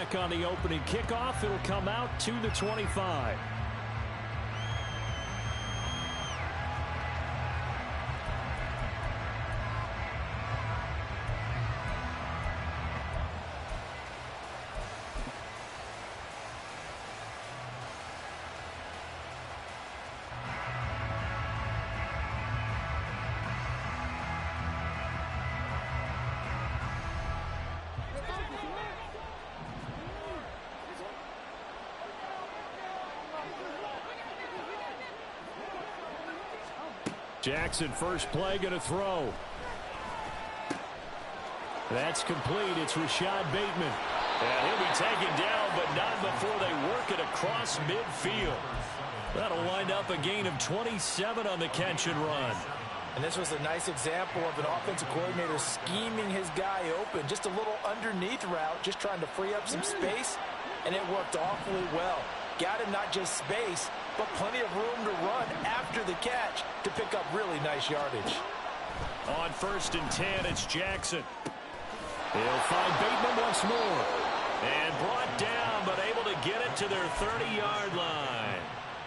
back on the opening kickoff. It'll come out to the 25. Jackson, first play, going to throw. That's complete. It's Rashad Bateman. And he'll be taken down, but not before they work it across midfield. That'll wind up a gain of 27 on the catch and run. And this was a nice example of an offensive coordinator scheming his guy open. Just a little underneath route, just trying to free up some space, and it worked awfully well. Got him not just space, but plenty of room to run after the catch to pick up really nice yardage. On 1st and 10, it's Jackson. He'll find Bateman once more. And brought down, but able to get it to their 30-yard line.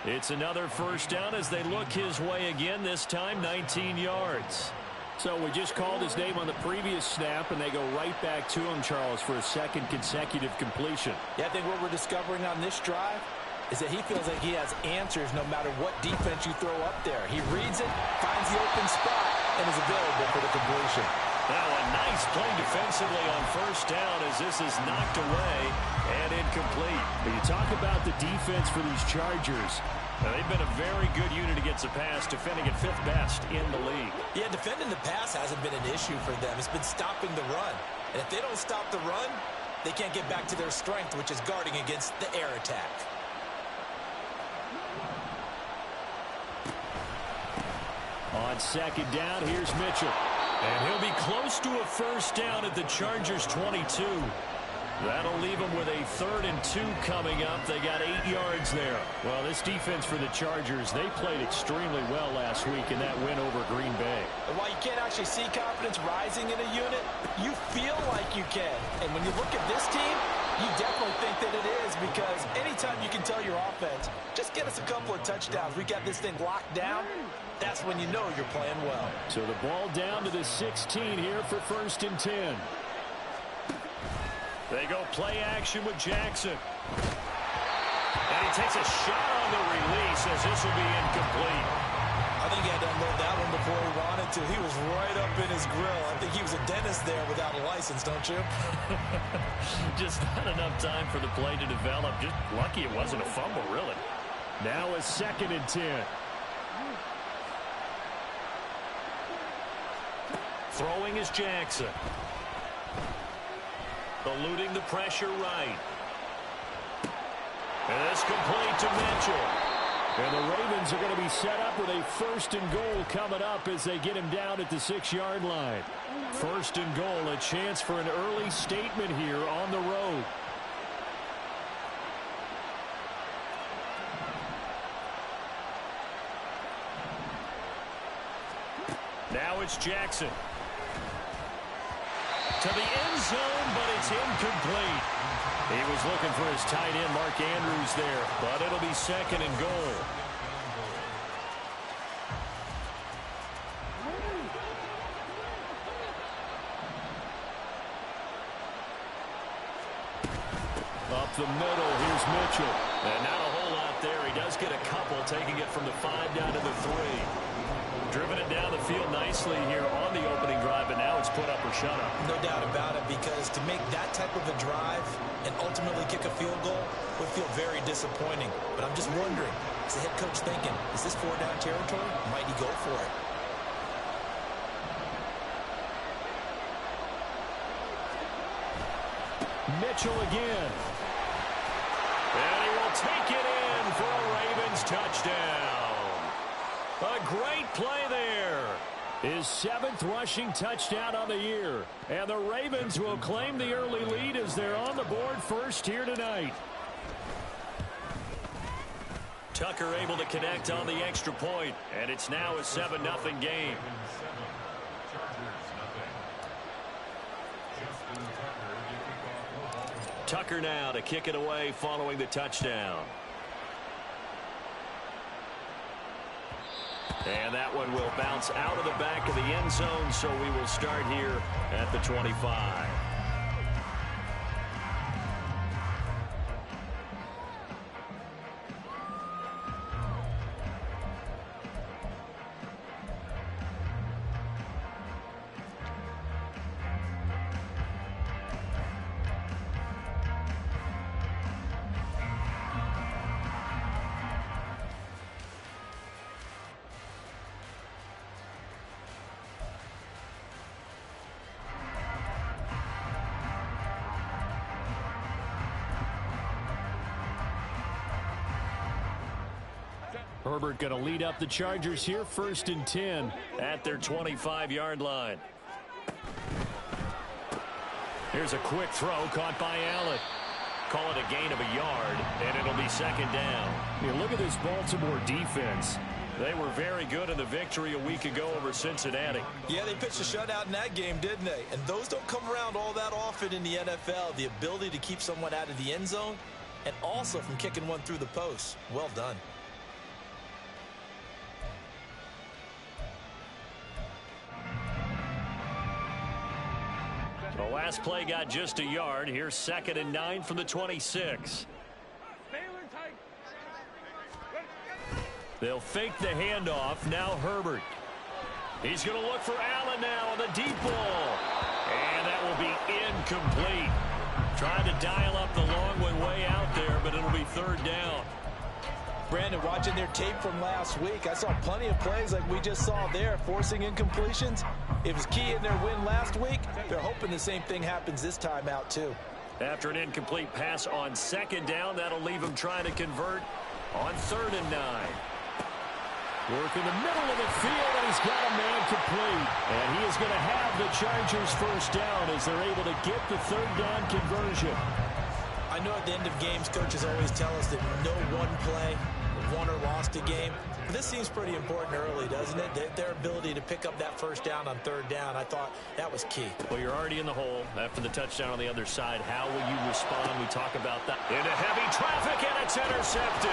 It's another first down as they look his way again, this time 19 yards. So we just called his name on the previous snap, and they go right back to him, Charles, for a second consecutive completion. Yeah, I think what we're discovering on this drive is that he feels like he has answers no matter what defense you throw up there. He reads it, finds the open spot, and is available for the completion. Now a nice play defensively on first down as this is knocked away and incomplete. But you talk about the defense for these Chargers. Now, they've been a very good unit against the pass, defending at 5th best in the league. Yeah, defending the pass hasn't been an issue for them. It's been stopping the run. And if they don't stop the run, they can't get back to their strength, which is guarding against the air attack. On 2nd down, here's Mitchell. And he'll be close to a first down at the Chargers' 22. That'll leave them with a 3rd and 2 coming up. They got 8 yards there. Well, this defense for the Chargers, they played extremely well last week in that win over Green Bay. And while you can't actually see confidence rising in a unit, you feel like you can. And when you look at this team, you definitely think that it is, because anytime you can tell your offense, just get us a couple of touchdowns, we got this thing locked down, that's when you know you're playing well. So the ball down to the 16 here for 1st and 10. They go play action with Jackson. And he takes a shot on the release as this will be incomplete. I think he had to unload that one before he wanted to. He was right up in his grill. I think he was a dentist there without a license, don't you? Just not enough time for the play to develop. Just lucky it wasn't a fumble, really. Now a 2nd and 10. Throwing is Jackson. Eluding the pressure right. And it's complete to Mitchell. And the Ravens are going to be set up with a 1st and goal coming up as they get him down at the 6-yard line. 1st and goal, a chance for an early statement here on the road. Now it's Jackson. To the end zone, but it's incomplete. He was looking for his tight end, Mark Andrews, there, but it'll be 2nd and goal. Up the middle, here's Mitchell. And not a whole lot there. He does get a couple, taking it from the 5 down to the 3. Driven it down the field nicely here on the opening drive, but now it's put up or shut up. No doubt about it, because to make that type of a drive and ultimately kick a field goal would feel very disappointing. But I'm just wondering, is the head coach thinking, is this 4-down territory? Might he go for it? Mitchell again. And he will take it in for a Ravens touchdown. A great play there. His 7th rushing touchdown on the year. And the Ravens will claim the early lead as they're on the board first here tonight. Tucker able to connect on the extra point, and it's now a 7-0 game. Tucker now to kick it away following the touchdown. And that one will bounce out of the back of the end zone, so we will start here at the 25. Herbert going to lead up the Chargers here, 1st and 10 at their 25-yard line. Here's a quick throw caught by Allen. Call it a gain of a yard, and it'll be 2nd down. You look at this Baltimore defense. They were very good in the victory a week ago over Cincinnati. Yeah, they pitched a shutout in that game, didn't they? And those don't come around all that often in the NFL. The ability to keep someone out of the end zone and also from kicking one through the post. Well done. The last play got just a yard. Here's 2nd and 9 from the 26. They'll fake the handoff. Now Herbert. He's going to look for Allen now on the deep ball. And that will be incomplete. Trying to dial up the long one way out there, but it'll be 3rd down. Brandon, watching their tape from last week, I saw plenty of plays like we just saw there, forcing incompletions. It was key in their win last week. They're hoping the same thing happens this time out, too. After an incomplete pass on 2nd down, that'll leave him trying to convert on 3rd and 9. Work in the middle of the field, and he's got a man complete. And he is going to have the Chargers 1st down as they're able to get the 3rd down conversion. I know at the end of games, coaches always tell us that no one play won or lost a game. But this seems pretty important early, doesn't it? Their ability to pick up that 1st down on 3rd down, I thought that was key. Well, you're already in the hole after the touchdown on the other side. How will you respond? We talk about that. Into heavy traffic, and it's intercepted.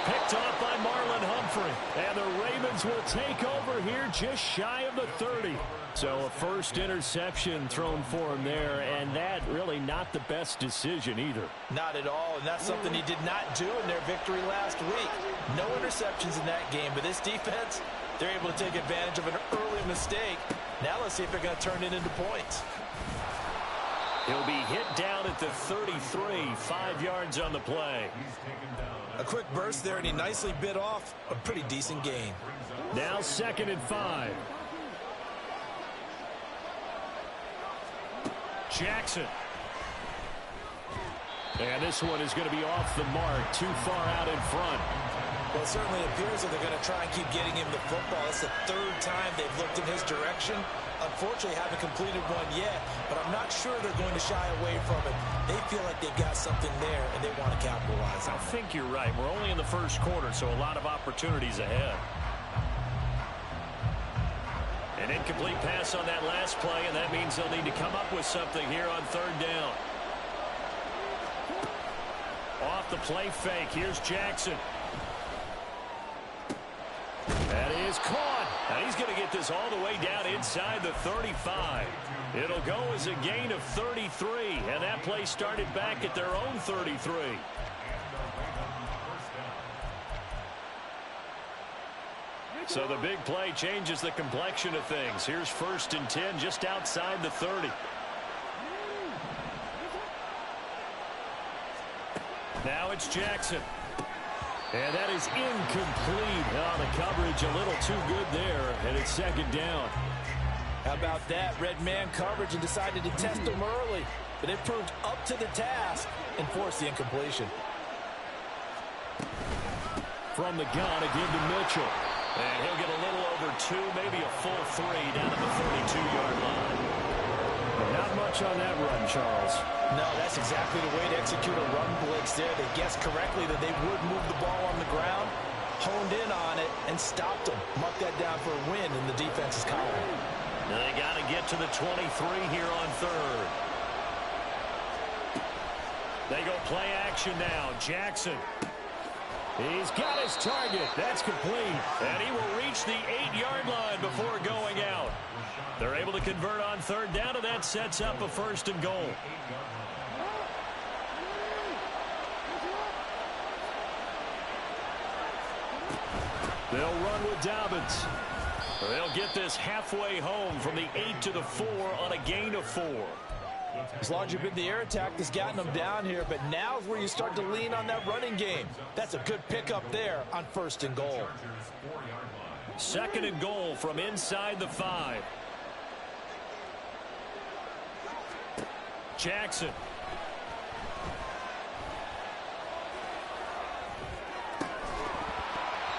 Picked off by Marlon Humphrey. And the Ravens will take over here just shy of the 30. So a 1st interception thrown for him there, and that really not the best decision either. Not at all, and that's something he did not do in their victory last week. No interceptions in that game, but this defense, they're able to take advantage of an early mistake. Now let's see if they're going to turn it into points. He'll be hit down at the 33, 5 yards on the play. A quick burst there, and he nicely bit off a pretty decent gain. Now 2nd and 5. Jackson. And this one is going to be off the mark, too far out in front. Well, it certainly appears that they're going to try and keep getting him the football. It's the 3rd time they've looked in his direction. Unfortunately, haven't completed one yet, but I'm not sure they're going to shy away from it. They feel like they've got something there, and they want to capitalize on it. I think you're right. We're only in the 1st quarter, so a lot of opportunities ahead. An incomplete pass on that last play, and that means they'll need to come up with something here on 3rd down. Off the play fake. Here's Jackson. That is caught. And he's going to get this all the way down inside the 35. It'll go as a gain of 33, and that play started back at their own 33. So the big play changes the complexion of things. Here's 1st and 10 just outside the 30. Now it's Jackson. And that is incomplete. Oh, the coverage a little too good there, and it's 2nd down. How about that? Red man coverage and decided to test him early. But it proved up to the task and forced the incompletion. From the gun, again to Mitchell. And he'll get a little over 2, maybe a full 3 down at the 32-yard line. Not much on that run, Charles. No, that's exactly the way to execute a run blitz there. They guessed correctly that they would move the ball on the ground, honed in on it, and stopped them. Mark that down for a win in the defense's column. Now they got to get to the 23 here on 3rd. They go play action now. Jackson. He's got his target. That's complete. And he will reach the 8-yard line before going out. They're able to convert on third down, and that sets up a 1st and goal. They'll run with Dobbins. They'll get this halfway home from the 8 to the 4 on a gain of 4. As long as you've been the air attack that's gotten them down here, but now's where you start to lean on that running game. That's a good pickup there on 1st and goal. 2nd and goal from inside the 5. Jackson.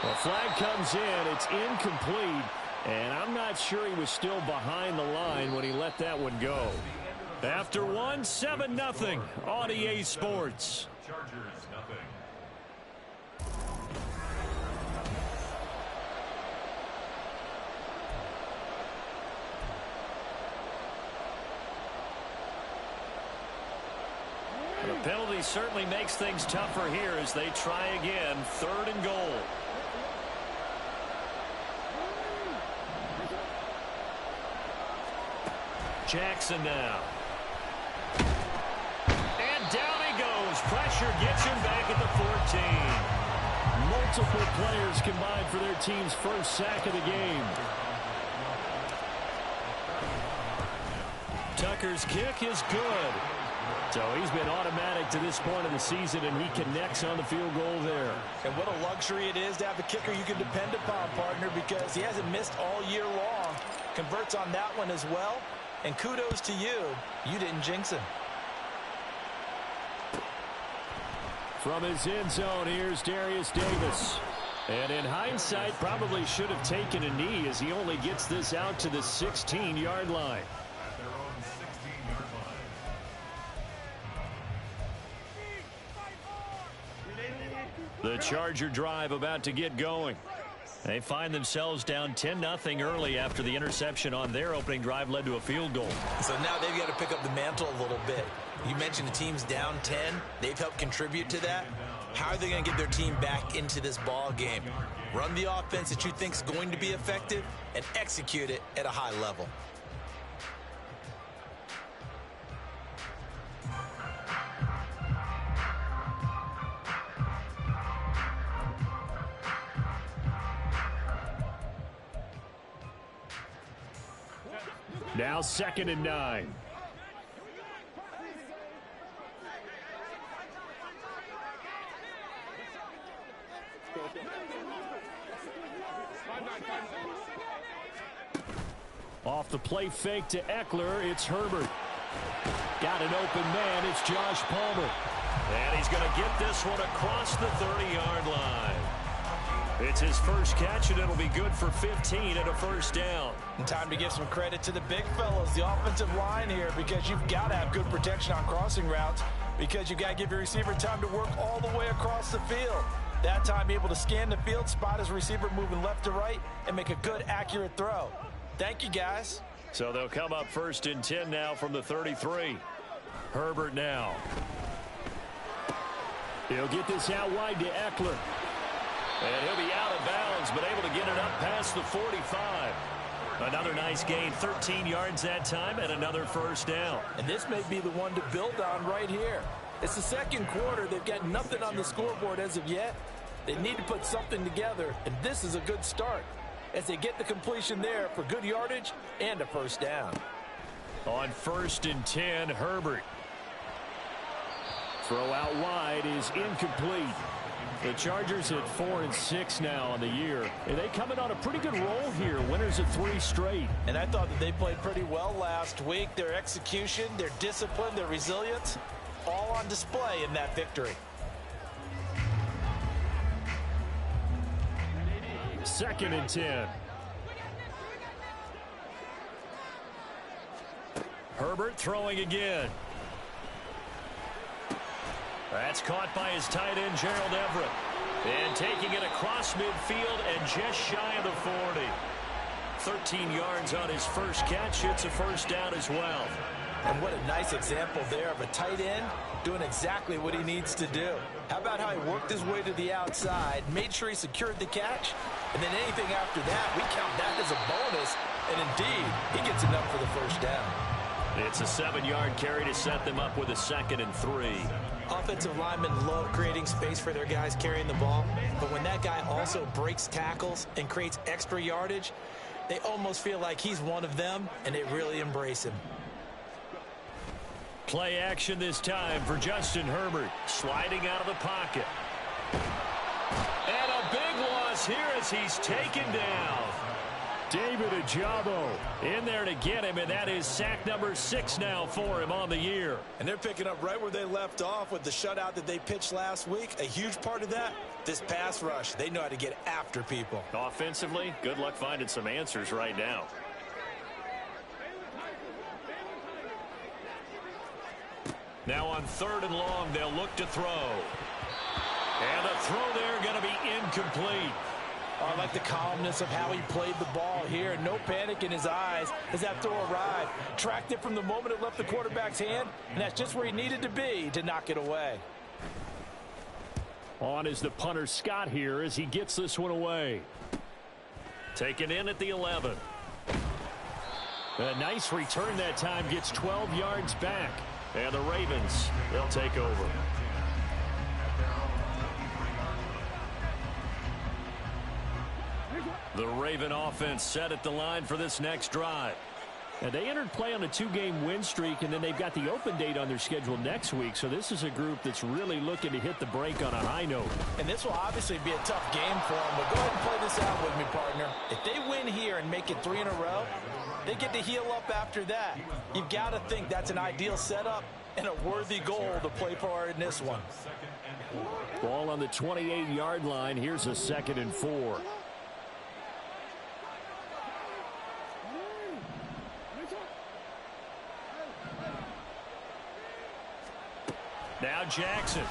The flag comes in. It's incomplete. And I'm not sure he was still behind the line when he let that one go. After one, 7-0 on EA Sports. The penalty certainly makes things tougher here as they try again. 3rd and goal. Jackson now. And down he goes. Pressure gets him back at the 14. Multiple players combined for their team's first sack of the game. Tucker's kick is good. So he's been automatic to this point of the season, and he connects on the field goal there. And what a luxury it is to have a kicker you can depend upon, partner, because he hasn't missed all year long. Converts on that one as well. And kudos to you. You didn't jinx him. From his end zone, here's Darius Davis. And in hindsight, probably should have taken a knee as he only gets this out to the 16-yard line. The Charger drive about to get going. They find themselves down 10-0 early after the interception on their opening drive led to a field goal. So now they've got to pick up the mantle a little bit. You mentioned the team's down 10. They've helped contribute to that. How are they going to get their team back into this ball game? Run the offense that you think is going to be effective and execute it at a high level. Now 2nd and 9. Off the play fake to Eckler, it's Herbert. Got an open man, it's Josh Palmer. And he's going to get this one across the 30-yard line. It's his first catch, and it'll be good for 15 and a 1st down. And time to give some credit to the big fellas, the offensive line here, because you've got to have good protection on crossing routes, because you've got to give your receiver time to work all the way across the field. That time, be able to scan the field, spot his receiver moving left to right, and make a good, accurate throw. Thank you, guys. So they'll come up 1st and 10 now from the 33. Herbert now. He'll get this out wide to Eckler. And he'll be out of bounds, but able to get it up past the 45. Another nice gain, 13 yards that time, and another 1st down. And this may be the one to build on right here. It's the 2nd quarter. They've got nothing on the scoreboard as of yet. They need to put something together, and this is a good start as they get the completion there for good yardage and a 1st down. On 1st and 10, Herbert. Throw out wide is incomplete. The Chargers at 4-6 now on the year. And they coming on a pretty good roll here. Winners of 3 straight. And I thought that they played pretty well last week. Their execution, their discipline, their resilience, all on display in that victory. 2nd and 10. Herbert throwing again. That's caught by his tight end, Gerald Everett. And taking it across midfield and just shy of the 40. 13 yards on his first catch. It's a 1st down as well. And what a nice example there of a tight end doing exactly what he needs to do. How about how he worked his way to the outside, made sure he secured the catch, and then anything after that, we count that as a bonus, and indeed, he gets enough for the first down. It's a 7-yard carry to set them up with a 2nd and 3. Offensive linemen love creating space for their guys carrying the ball, but when that guy also breaks tackles and creates extra yardage, they almost feel like he's one of them, and they really embrace him. Play action this time for Justin Herbert, sliding out of the pocket. And a big loss here as he's taken down. David Ajabo in there to get him, and that is sack number 6 now for him on the year. And they're picking up right where they left off with the shutout that they pitched last week. A huge part of that, this pass rush. They know how to get after people. Offensively, good luck finding some answers right now. Now on 3rd and long, they'll look to throw. And the throw there going to be incomplete. I like the calmness of how he played the ball here. No panic in his eyes as that throw arrived. Tracked it from the moment it left the quarterback's hand, and that's just where he needed to be to knock it away. On is the punter Scott here as he gets this one away. Taken in at the 11. A nice return that time, gets 12 yards back. And the Ravens, they'll take over. The Raven offense set at the line for this next drive. And they entered play on a 2-game win streak, and then they've got the open date on their schedule next week. So this is a group that's really looking to hit the break on a high note. And this will obviously be a tough game for them, but go ahead and play this out with me, partner. If they win here and make it 3 in a row, they get to heal up after that. You've got to think that's an ideal setup and a worthy goal to play for in this one. Ball on the 28-yard line. Here's a 2nd and 4. Now Jackson.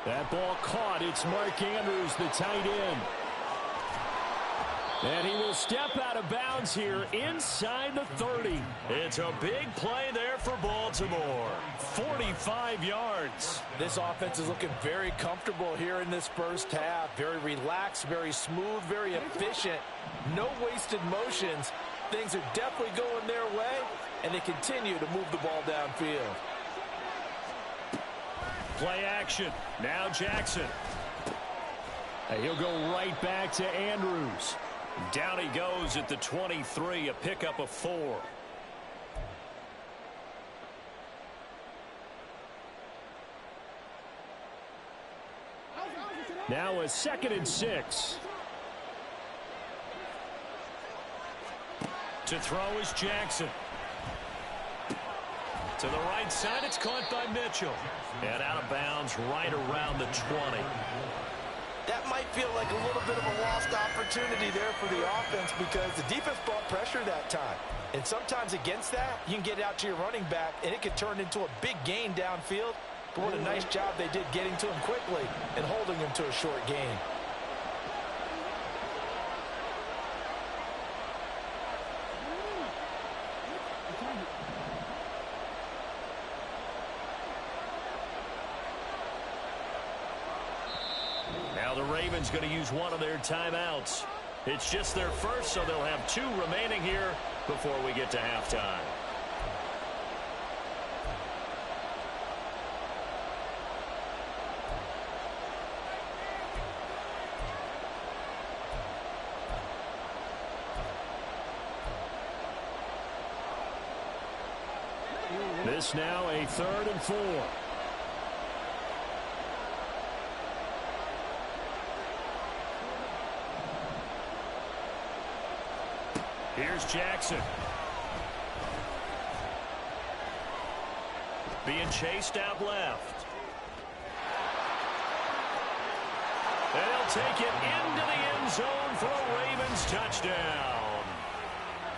That ball caught. It's Mark Andrews, the tight end. And he will step out of bounds here inside the 30. It's a big play there for Baltimore. 45 yards. This offense is looking very comfortable here in this first half. Very relaxed, very smooth, very efficient. No wasted motions. Things are definitely going their way, and they continue to move the ball downfield. Play action. Now Jackson. And he'll go right back to Andrews. Down he goes at the 23, a pickup of 4. Now a 2nd and 6. To throw is Jackson. To the right side, it's caught by Mitchell. And out of bounds right around the 20. That might feel like a little bit of a lost opportunity there for the offense because the defense brought pressure that time. And sometimes against that, you can get out to your running back, and it could turn into a big gain downfield. But what a nice job they did getting to him quickly and holding him to a short gain. Now the Ravens going to use one of their timeouts. It's just their first, so they'll have 2 remaining here before we get to halftime. This now a 3rd and 4. Here's Jackson. Being chased out left. And he'll take it into the end zone for a Ravens touchdown.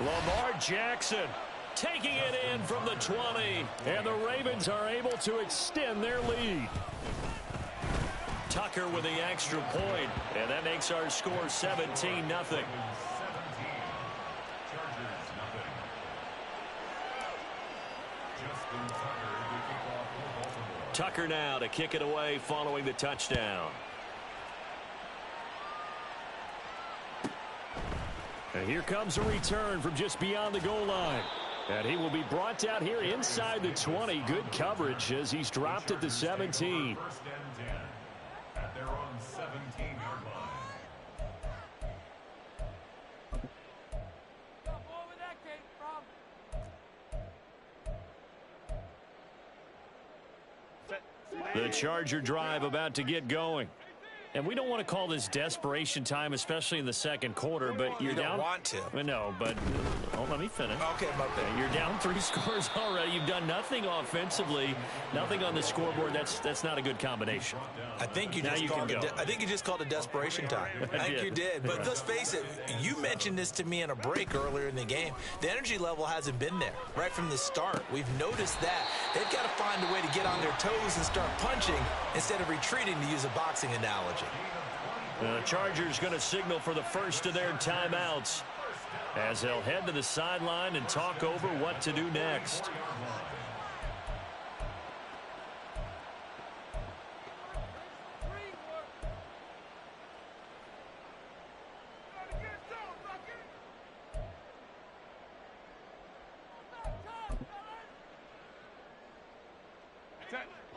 Lamar Jackson taking it in from the 20. And the Ravens are able to extend their lead. Tucker with the extra point. And that makes our score 17-0. Tucker now to kick it away following the touchdown. And here comes a return from just beyond the goal line. And he will be brought down here inside the 20. Good coverage as he's dropped at the 17. First and 10 at their own 17-yard line. The Charger drive about to get going. And we don't want to call this desperation time, especially in the second quarter, but you're down. You don't want to. No, but let me finish. Okay, my bad. You're down 3 scores already. You've done nothing offensively, nothing on the scoreboard. That's not a good combination. I think you just called it desperation time. I think you did. But let's face it, you mentioned this to me in a break earlier in the game. The energy level hasn't been there right from the start. We've noticed that. They've got to find a way to get on their toes and start punching instead of retreating, to use a boxing analogy. The Chargers going to signal for the first of their timeouts as they'll head to the sideline and talk over what to do next.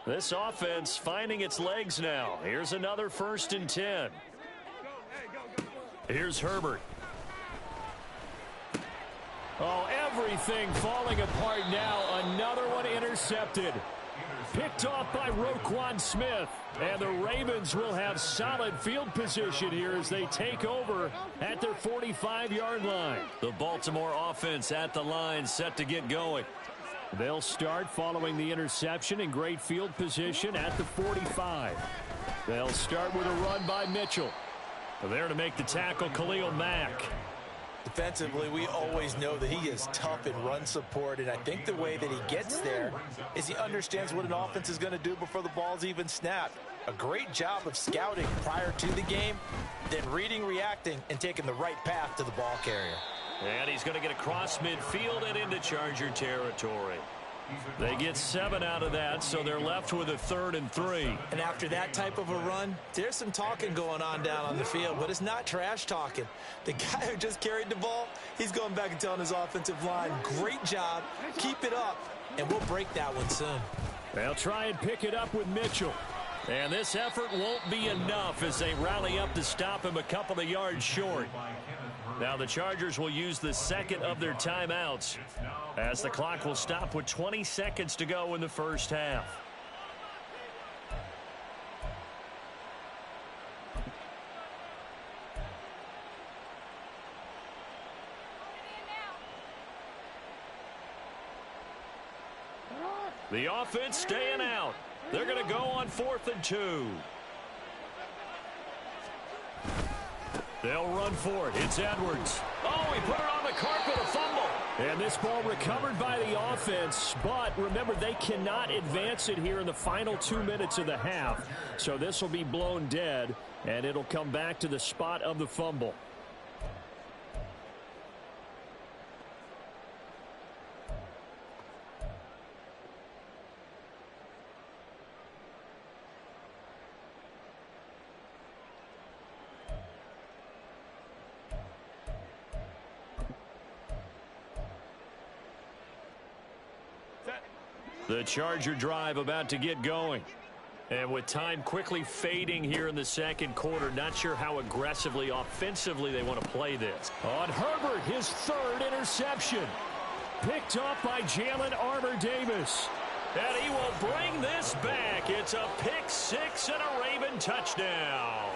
This offense finding its legs now. Here's another 1st and 10. Here's Herbert. Oh, everything falling apart now. Another one intercepted. Picked off by Roquan Smith. And the Ravens will have solid field position here as they take over at their 45-yard line. The Baltimore offense at the line, set to get going. They'll start following the interception in great field position at the 45. They'll start with a run by Mitchell. There to make the tackle, Khalil Mack. Defensively, we always know that he is tough in run support, and I think the way that he gets there is he understands what an offense is going to do before the ball's even snapped. A great job of scouting prior to the game, then reading, reacting, and taking the right path to the ball carrier. And he's going to get across midfield and into Charger territory. They get 7 out of that, so they're left with a 3rd and 3. And after that type of a run, there's some talking going on down on the field, but it's not trash talking. The guy who just carried the ball, he's going back and telling his offensive line, great job, keep it up, and we'll break that one soon. They'll try and pick it up with Mitchell. And this effort won't be enough as they rally up to stop him a couple of yards short. Now the Chargers will use the second of their timeouts as the clock will stop with 20 seconds to go in the first half. The offense staying out. They're going to go on 4th and 2. They'll run for it. It's Edwards. Oh, he put it on the carpet, a fumble. And this ball recovered by the offense, but remember, they cannot advance it here in the final 2 minutes of the half. So this will be blown dead, and it'll come back to the spot of the fumble. The Charger drive about to get going. And with time quickly fading here in the second quarter, not sure how aggressively, offensively they want to play this. On Herbert, his 3rd interception. Picked off by Jalen Armour-Davis. And he will bring this back. It's a pick 6 and a Raven touchdown.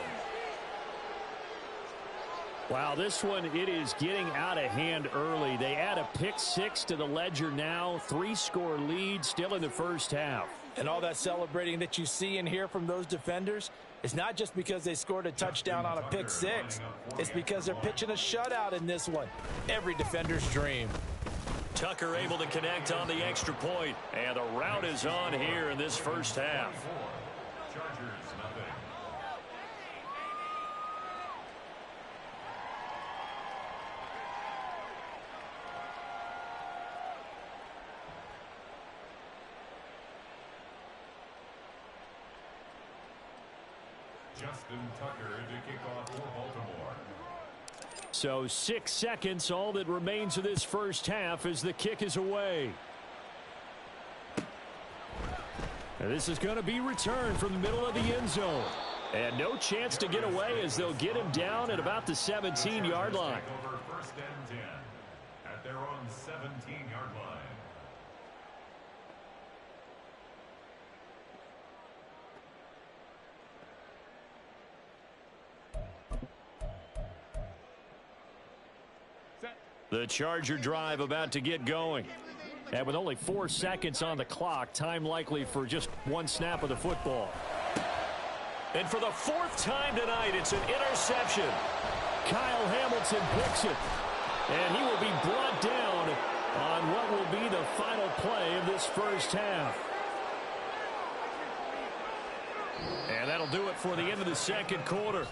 Wow, this one, it is getting out of hand early. They add a pick 6 to the ledger now. 3-score lead still in the first half. And all that celebrating that you see and hear from those defenders is not just because they scored a touchdown on a pick 6. It's because they're pitching a shutout in this one. Every defender's dream. Tucker able to connect on the extra point. And the route is on here in this first half. Chargers, nothing. Justin Tucker to kick off for Baltimore. So 6 seconds, all that remains of this first half as the kick is away. And this is going to be returned from the middle of the end zone. And no chance to get away as they'll get him down at about the 17-yard line. Over first and 10 at their own 17-yard line. The Charger drive about to get going. And with only 4 seconds on the clock, time likely for just one snap of the football. And for the 4th time tonight, it's an interception. Kyle Hamilton picks it. And he will be brought down on what will be the final play of this first half. And that'll do it for the end of the second quarter.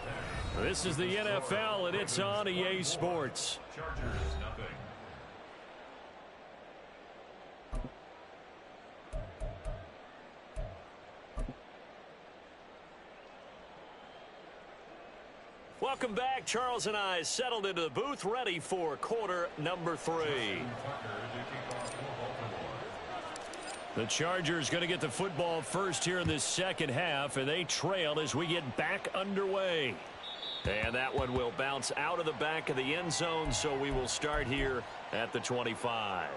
This is the NFL, and it's on EA Sports. Chargers, nothing. Welcome back. Charles and I settled into the booth, ready for quarter number 3. The Chargers going to get the football first here in this second half, and they trail as we get back underway. And that one will bounce out of the back of the end zone, so we will start here at the 25.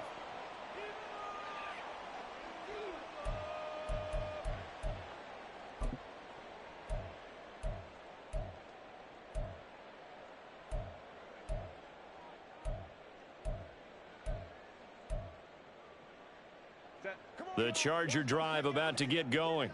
The Charger drive about to get going.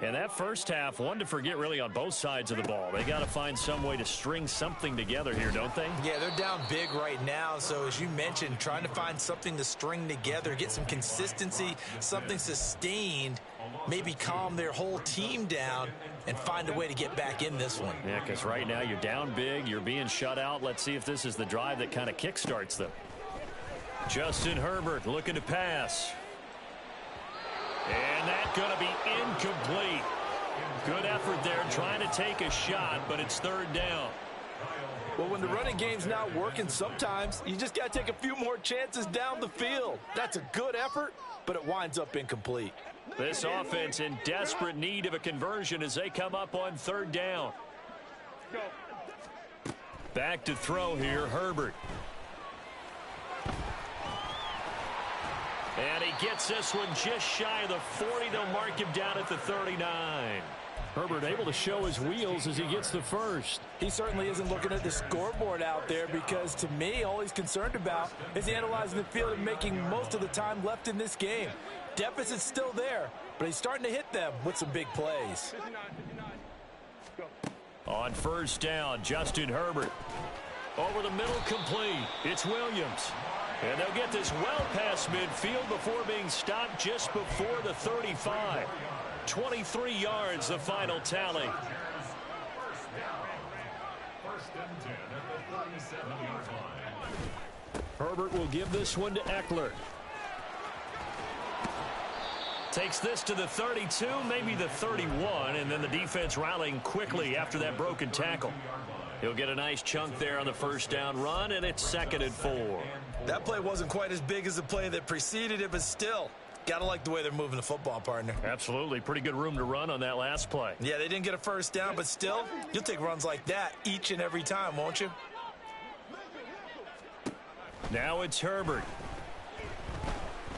And that first half, one to forget really on both sides of the ball. They got to find some way to string something together here, don't they? Yeah, they're down big right now. So as you mentioned, trying to find something to string together, get some consistency, something sustained, maybe calm their whole team down and find a way to get back in this one. Yeah, because right now you're down big, you're being shut out. Let's see if this is the drive that kind of kickstarts them. Justin Herbert looking to pass. And that's going to be incomplete. Good effort there trying to take a shot, but it's 3rd down. Well, when the running game's not working, sometimes you just got to take a few more chances down the field. That's a good effort, but it winds up incomplete. This offense in desperate need of a conversion as they come up on 3rd down. Back to throw here, Herbert. And he gets this one just shy of the 40. They'll mark him down at the 39. Herbert able to show his wheels as he gets the first. He certainly isn't looking at the scoreboard out there because, to me, all he's concerned about is analyzing the field and making most of the time left in this game. Deficit's still there, but he's starting to hit them with some big plays. On 1st down, Justin Herbert. Over the middle, complete. It's Williams. And they'll get this well past midfield before being stopped just before the 35. 23 yards, the final tally. First and 10 at the 37-yard line. Herbert will give this one to Eckler. Takes this to the 32, maybe the 31, and then the defense rallying quickly after that broken tackle. He'll get a nice chunk there on the 1st down run, and it's 2nd and 4. That play wasn't quite as big as the play that preceded it, but still, got to like the way they're moving the football, partner. Absolutely. Pretty good room to run on that last play. Yeah, they didn't get a 1st down, but still, you'll take runs like that each and every time, won't you? Now it's Herbert.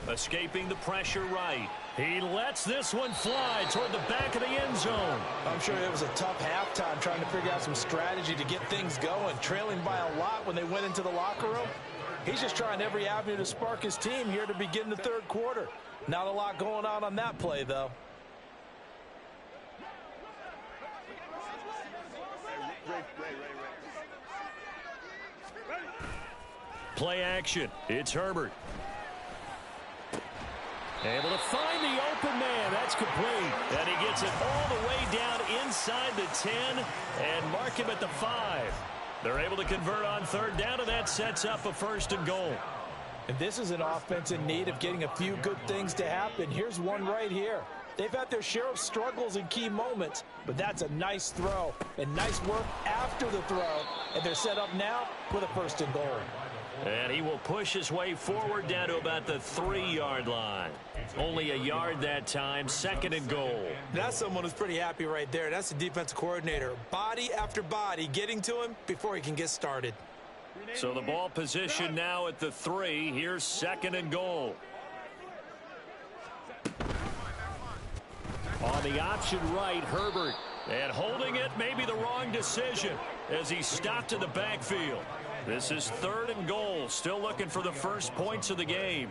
Escaping the pressure right. He lets this one fly toward the back of the end zone. I'm sure it was a tough halftime trying to figure out some strategy to get things going. Trailing by a lot when they went into the locker room. He's just trying every avenue to spark his team here to begin the 3rd quarter. Not a lot going on that play, though. Play action. It's Herbert. Able to find the open man. That's complete. And he gets it all the way down inside the 10 and mark him at the 5. They're able to convert on 3rd down, and that sets up a 1st and goal. And this is an offense in need of getting a few good things to happen. Here's one right here. They've had their share of struggles in key moments, but that's a nice throw and nice work after the throw. And they're set up now with a 1st and goal. And he will push his way forward down to about the 3-yard line. Only a yard that time, 2nd and goal. That's someone who's pretty happy right there. That's the defensive coordinator. Body after body getting to him before he can get started. So the ball position now at the 3. Here's 2nd and goal. On the option right, Herbert. And holding it may be the wrong decision as he stopped in the backfield. This is 3rd and goal. Still looking for the first points of the game.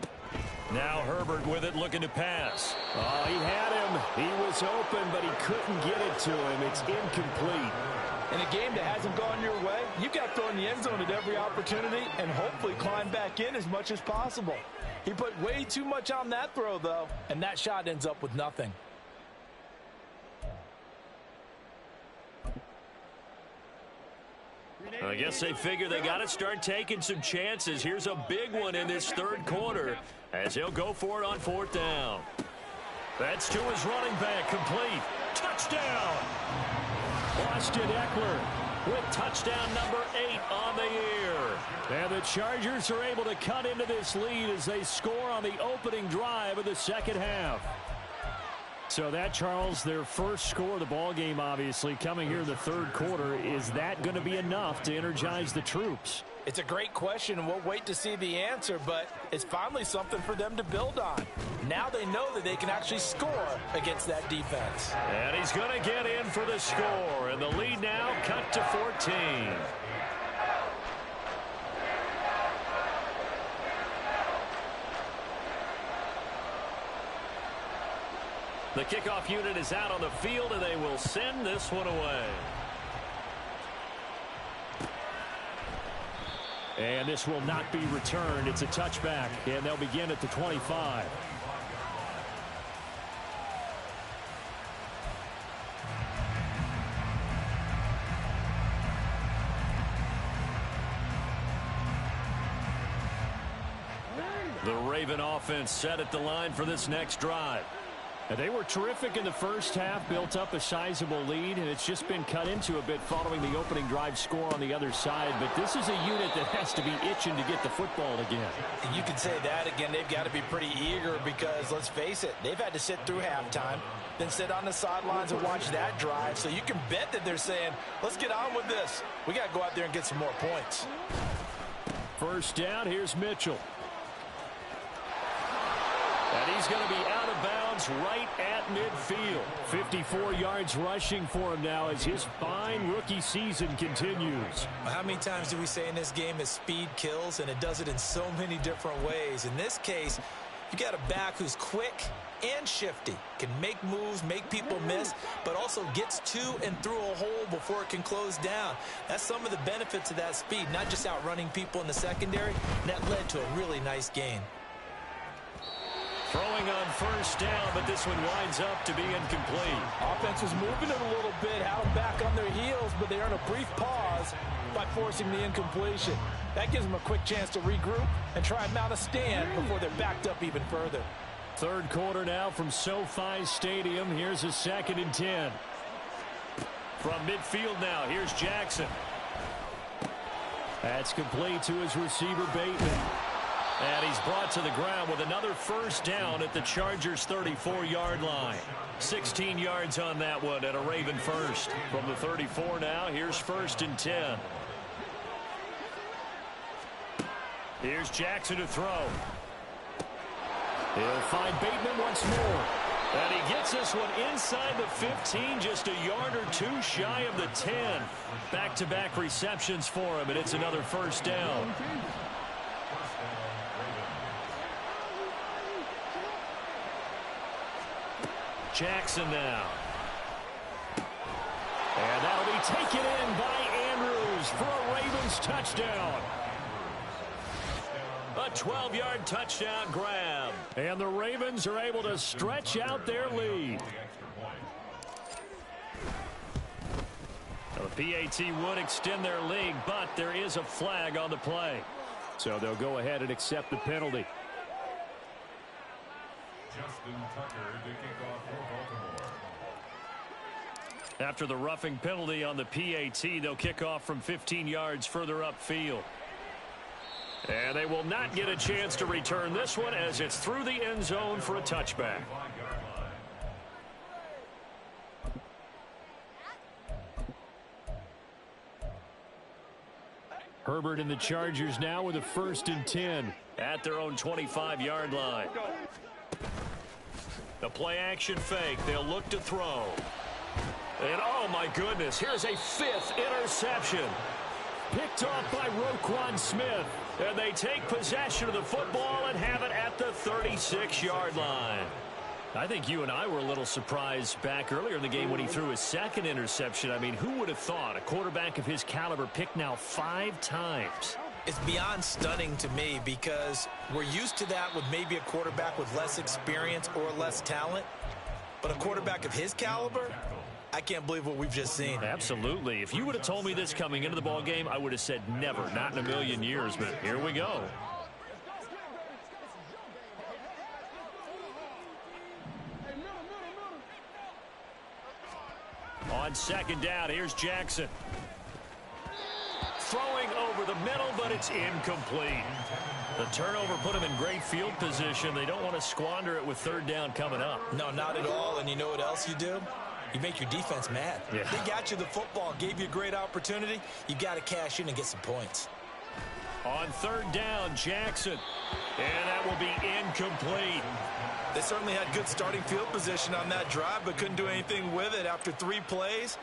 Now Herbert with it, looking to pass. Oh, he had him. He was open, but he couldn't get it to him. It's incomplete. In a game that hasn't gone your way, you've got to throw in the end zone at every opportunity and hopefully climb back in as much as possible. He put way too much on that throw, though, and that shot ends up with nothing. I guess they figure they got to start taking some chances. Here's a big one in this 3rd quarter as he'll go for it on 4th down. That's to his running back, complete. Touchdown! Austin Eckler with touchdown number 8 on the year. And the Chargers are able to cut into this lead as they score on the opening drive of the 2nd half. So that, Charles, their first score of the ball game, obviously, coming here in the 3rd quarter. Is that going to be enough to energize the troops? It's a great question, and we'll wait to see the answer, but it's finally something for them to build on. Now they know that they can actually score against that defense. And he's going to get in for the score, and the lead now cut to 14. The kickoff unit is out on the field, and they will send this one away. And this will not be returned. It's a touchback, and they'll begin at the 25. The Raven offense set at the line for this next drive. They were terrific in the first half, built up a sizable lead, and it's just been cut into a bit following the opening drive score on the other side. But this is a unit that has to be itching to get the football again. You can say that again. They've got to be pretty eager because, let's face it, they've had to sit through halftime, then sit on the sidelines and watch that drive. So you can bet that they're saying, let's get on with this. We got to go out there and get some more points. 1st down, here's Mitchell. And he's going to be out of bounds right at midfield. 54 yards rushing for him now as his fine rookie season continues. How many times do we say in this game that speed kills, and it does it in so many different ways? In this case, you got a back who's quick and shifty, can make moves, make people miss, but also gets to and through a hole before it can close down. That's some of the benefits of that speed, not just outrunning people in the secondary, and that led to a really nice gain. Throwing on 1st down, but this one winds up to be incomplete. Offense was moving it a little bit, had them back on their heels, but they earn a brief pause by forcing the incompletion. That gives them a quick chance to regroup and try and mount a stand before they're backed up even further. 3rd quarter now from SoFi Stadium. Here's a 2nd and 10. From midfield now, here's Jackson. That's complete to his receiver, Bateman. And he's brought to the ground with another 1st down at the Chargers' 34-yard line. 16 yards on that one and a Raven first. From the 34 now, here's 1st and 10. Here's Jackson to throw. He'll find Bateman once more. And he gets this one inside the 15, just a yard or 2 shy of the 10. Back-to-back receptions for him, and it's another 1st down. Jackson now. And that'll be taken in by Andrews for a Ravens touchdown. A 12-yard touchdown grab. And the Ravens are able to stretch out their lead. The PAT would extend their lead, but there is a flag on the play. So they'll go ahead and accept the penalty. Justin Tucker to kick off for After the roughing penalty on the PAT, they'll kick off from 15 yards further upfield. And they will not get a chance to return this one as it's through the end zone for a touchback. Herbert and the Chargers now with a 1st and 10. At their own 25-yard line. The play action fake. They'll look to throw. And oh my goodness, here's a 5th interception. Picked off by Roquan Smith. And they take possession of the football and have it at the 36-yard line. I think you and I were a little surprised back earlier in the game when he threw his 2nd interception. I mean, who would have thought a quarterback of his caliber picked now 5 times? It's beyond stunning to me because we're used to that with maybe a quarterback with less experience or less talent. But a quarterback of his caliber, I can't believe what we've just seen. Absolutely. If you would have told me this coming into the ball game, I would have said never, not in a million years. But here we go. On 2nd down, here's Jackson. Throwing over the middle, but it's incomplete. The turnover put him in great field position. They don't want to squander it with 3rd down coming up. No, not at all. And you know what else you do? You make your defense mad. Yeah. They got you the football, gave you a great opportunity. You got to cash in and get some points. On 3rd down, Jackson. And that will be incomplete. They certainly had good starting field position on that drive, but couldn't do anything with it after 3 plays.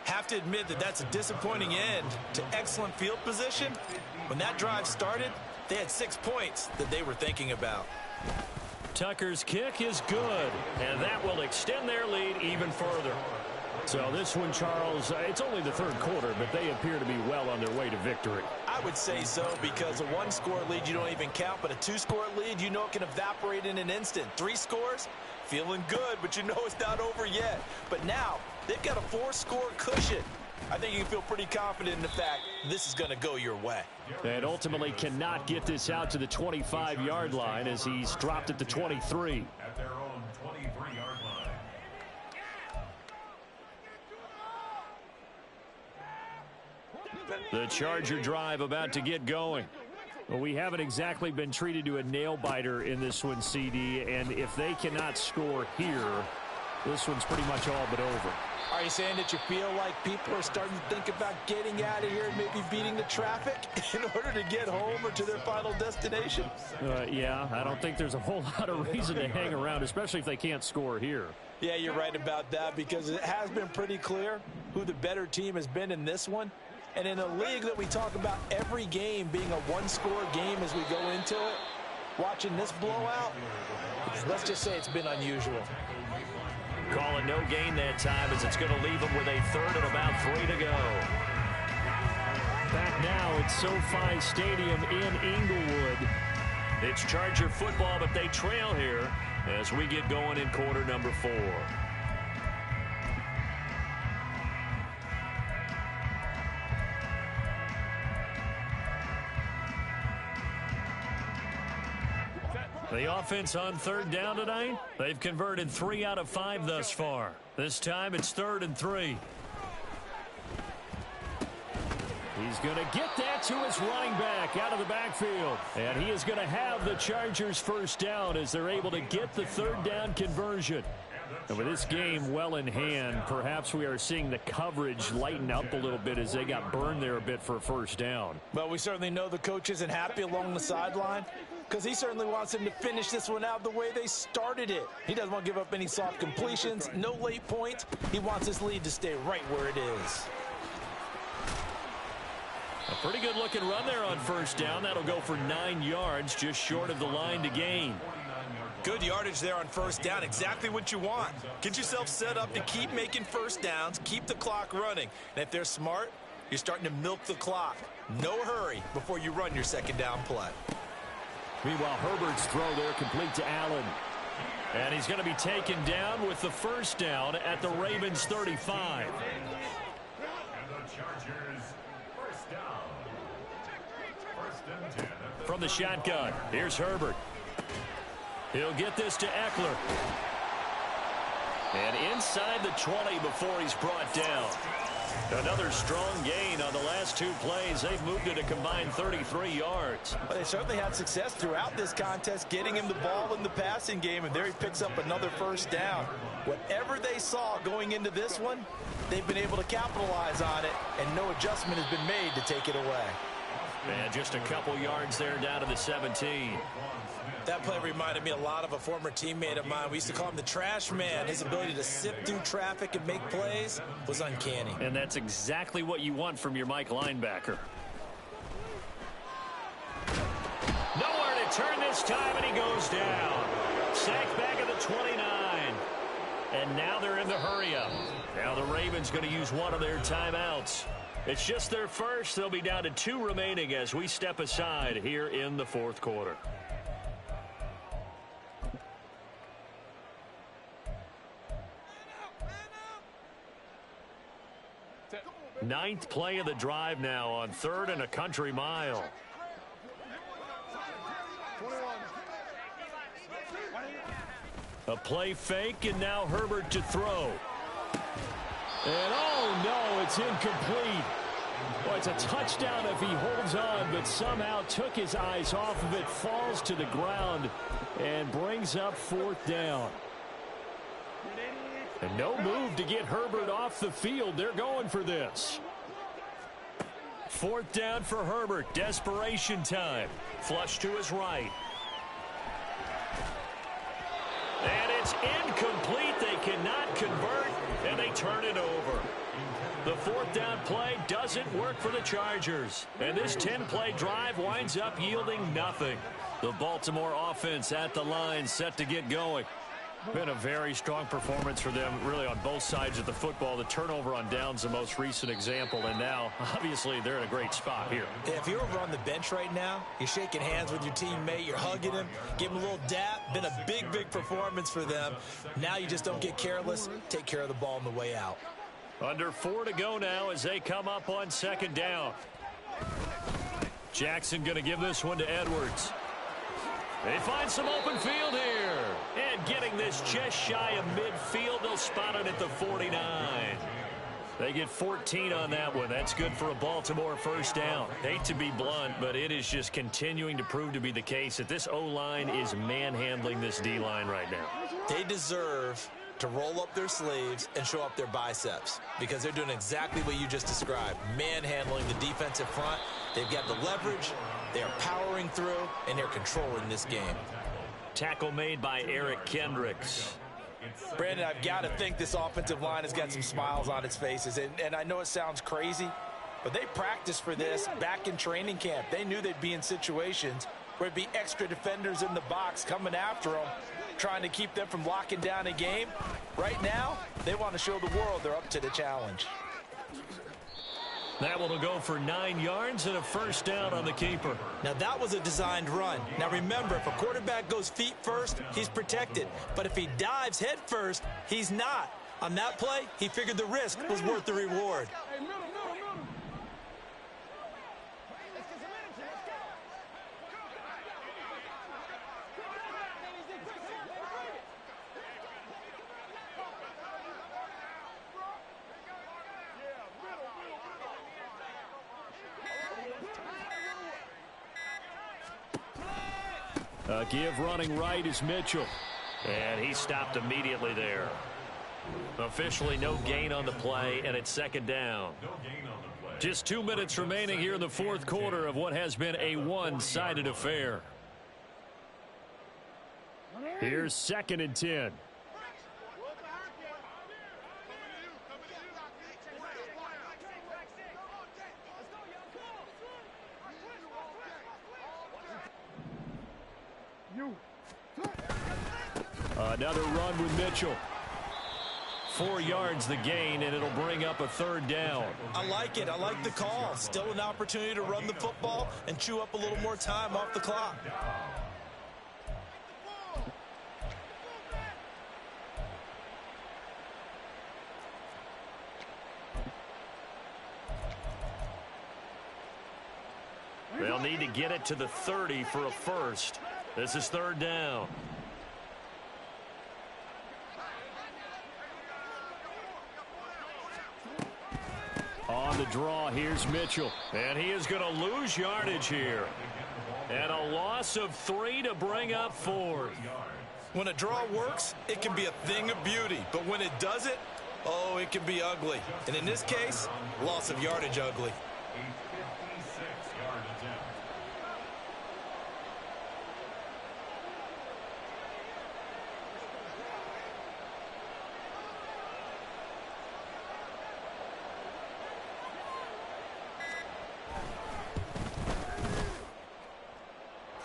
Have to admit that that's a disappointing end to excellent field position. When that drive started, they had 6 points that they were thinking about. Tucker's kick is good, and that will extend their lead even further. So this one, Charles, it's only the 3rd quarter, but they appear to be well on their way to victory. I would say so, because a 1-score lead you don't even count, but a 2-score lead you know it can evaporate in an instant. 3 scores, feeling good, but you know it's not over yet. But now they've got a 4-score cushion. I think you can feel pretty confident in the fact this is going to go your way. And ultimately cannot get this out to the 25-yard line as he's dropped at the 23. At their own 23-yard line. The Charger drive about to get going. Well, we haven't exactly been treated to a nail-biter in this one, CD, and if they cannot score here, this one's pretty much all but over. Are you saying that you feel like people are starting to think about getting out of here and maybe beating the traffic in order to get home or to their final destination? Yeah, I don't think there's a whole lot of reason to hang around, especially if they can't score here. Yeah, you're right about that, because it has been pretty clear who the better team has been in this one. And in a league that we talk about every game being a 1-score game as we go into it, watching this blowout, let's just say it's been unusual. Call it no gain that time as it's going to leave them with a 3rd and about 3 to go. Back now at SoFi Stadium in Inglewood. It's Charger football, but they trail here as we get going in quarter number 4. The offense on 3rd down tonight, they've converted 3 out of 5 thus far. This time it's 3rd and 3. He's going to get that to his running back out of the backfield. And he is going to have the Chargers 1st down as they're able to get the 3rd down conversion. And with this game well in hand, perhaps we are seeing the coverage lighten up a little bit as they got burned there a bit for a 1st down. Well, we certainly know the coach isn't happy along the sideline, because he certainly wants them to finish this one out the way they started it. He doesn't want to give up any soft completions, no late points. He wants his lead to stay right where it is. A pretty good looking run there on 1st down. That'll go for 9 yards, just short of the line to gain. Good yardage there on 1st down, exactly what you want. Get yourself set up to keep making 1st downs, keep the clock running. And if they're smart, you're starting to milk the clock. No hurry before you run your 2nd down play. Meanwhile, Herbert's throw there complete to Allen. And he's going to be taken down with the 1st down at the Ravens 35. And the Chargers, 1st down. 1st and 10. From the shotgun, here's Herbert. He'll get this to Eckler. And inside the 20 before he's brought down. Another strong gain on the last two plays. They've moved it a combined 33 yards. Well, they certainly had success throughout this contest getting him the ball in the passing game, and there he picks up another first down. Whatever they saw going into this one, they've been able to capitalize on it, and no adjustment has been made to take it away. And just a couple yards there down to the 17. That play reminded me a lot of a former teammate of mine. We used to call him the trash man. His ability to sift through traffic and make plays was uncanny. And that's exactly what you want from your Mike linebacker. Nowhere to turn this time, and he goes down. Sacked back at the 29. And now they're in the hurry-up. Now the Ravens going to use one of their timeouts. It's just their first. They'll be down to 2 remaining as we step aside here in the fourth quarter. Ninth play of the drive now on 3rd and a country mile. A play fake, and now Herbert to throw. And oh no, it's incomplete. Well, it's a touchdown if he holds on, but somehow took his eyes off of it, falls to the ground, and brings up 4th down. And no move to get Herbert off the field. They're going for this. 4th down for Herbert. Desperation time. Flush to his right. And it's incomplete. They cannot convert, and they turn it over. The 4th down play doesn't work for the Chargers. And this 10-play drive winds up yielding nothing. The Baltimore offense at the line, set to get going. Been a very strong performance for them, really, on both sides of the football. The turnover on downs, the most recent example, and now, obviously, they're in a great spot here. If you're over on the bench right now, you're shaking hands with your teammate, you're hugging him, give him a little dap. Been a big, big performance for them. Now you just don't get careless. Take care of the ball on the way out. Under 4 to go now as they come up on 2nd down. Jackson going to give this one to Edwards. They find some open field here. And getting this just shy of midfield, they'll spot it at the 49. They get 14 on that one. That's good for a Baltimore first down. Hate to be blunt, but it is just continuing to prove to be the case that this O-line is manhandling this D-line right now. They deserve to roll up their sleeves and show up their biceps because they're doing exactly what you just described, manhandling the defensive front. They've got the leverage, they're powering through, and they're controlling this game. Tackle made by Eric Kendricks. Brandon, I've got to think this offensive line has got some smiles on its faces, and I know it sounds crazy, but they practiced for this back in training camp. They knew they'd be in situations where there'd be extra defenders in the box coming after them, trying to keep them from locking down a game. Right now, they want to show the world they're up to the challenge. That one will go for 9 yards and a first down on the keeper. Now, that was a designed run. Now, remember, if a quarterback goes feet first, he's protected. But if he dives head first, he's not. On that play, he figured the risk was worth the reward. Give running right is Mitchell. And he stopped immediately there. Officially no gain on the play, and it's 2nd down. Just 2 minutes remaining here in the 4th quarter of what has been a one-sided affair. Here's 2nd and 10. Another run with Mitchell. 4 yards the gain, and it'll bring up a 3rd down. I like it. I like the call. Still an opportunity to run the football and chew up a little more time off the clock. They'll need to get it to the 30 for a first. This is 3rd down. the draw. Here's Mitchell. And he is going to lose yardage here. And a loss of 3 to bring up 4. When a draw works, it can be a thing of beauty. But when it doesn't, oh, it can be ugly. And in this case, loss of yardage ugly.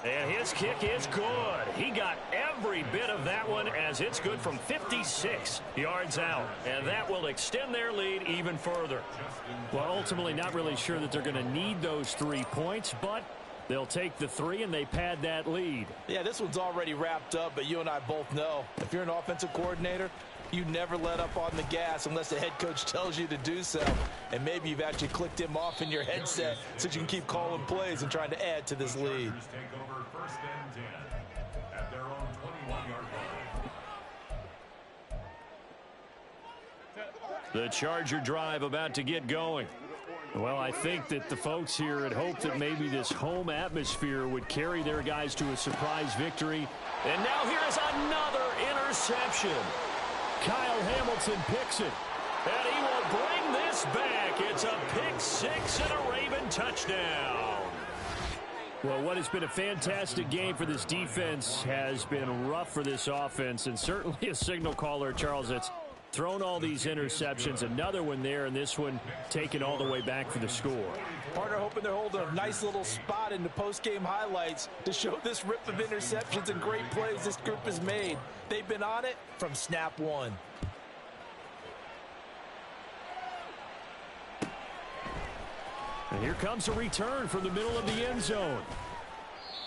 And his kick is good. He got every bit of that one as it's good from 56 yards out. And that will extend their lead even further. Well, ultimately not really sure that they're going to need those 3 points, but they'll take the 3 and they pad that lead. Yeah, this one's already wrapped up, but you and I both know if you're an offensive coordinator, you never let up on the gas unless the head coach tells you to do so. And maybe you've actually clicked him off in your headset so you can keep calling plays and trying to add to this lead. Take over 1st and 10 at their own 21-yard line. The Charger drive about to get going. Well, I think that the folks here had hoped that maybe this home atmosphere would carry their guys to a surprise victory. And now here is another interception. Kyle Hamilton picks it. And he will bring this back. It's a pick 6 and a Raven touchdown. Well, what has been a fantastic game for this defense has been rough for this offense, and certainly a signal caller, Charles, that's thrown all these interceptions. Another one there, and this one taken all the way back for the score. Partner hoping they're holding a nice little spot in the post-game highlights to show this rip of interceptions and great plays this group has made. They've been on it from snap one. And here comes a return from the middle of the end zone.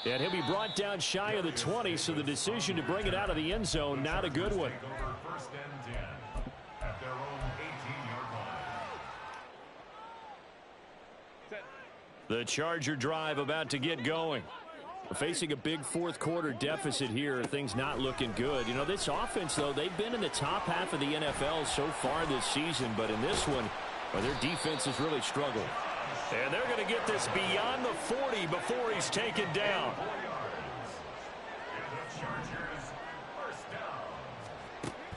And he'll be brought down shy of the 20, so the decision to bring it out of the end zone, not a good one. Take over 1st and 10 at their own 18-yard line. The Charger drive about to get going. Facing a big fourth quarter deficit here, things not looking good. You know, this offense, though, they've been in the top half of the NFL so far this season, but in this one, well, their defense has really struggled. And they're going to get this beyond the 40 before he's taken down.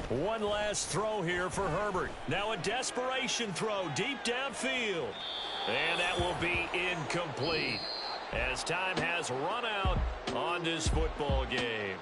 One last throw here for Herbert. Now a desperation throw deep downfield. And that will be incomplete as time has run out on this football game.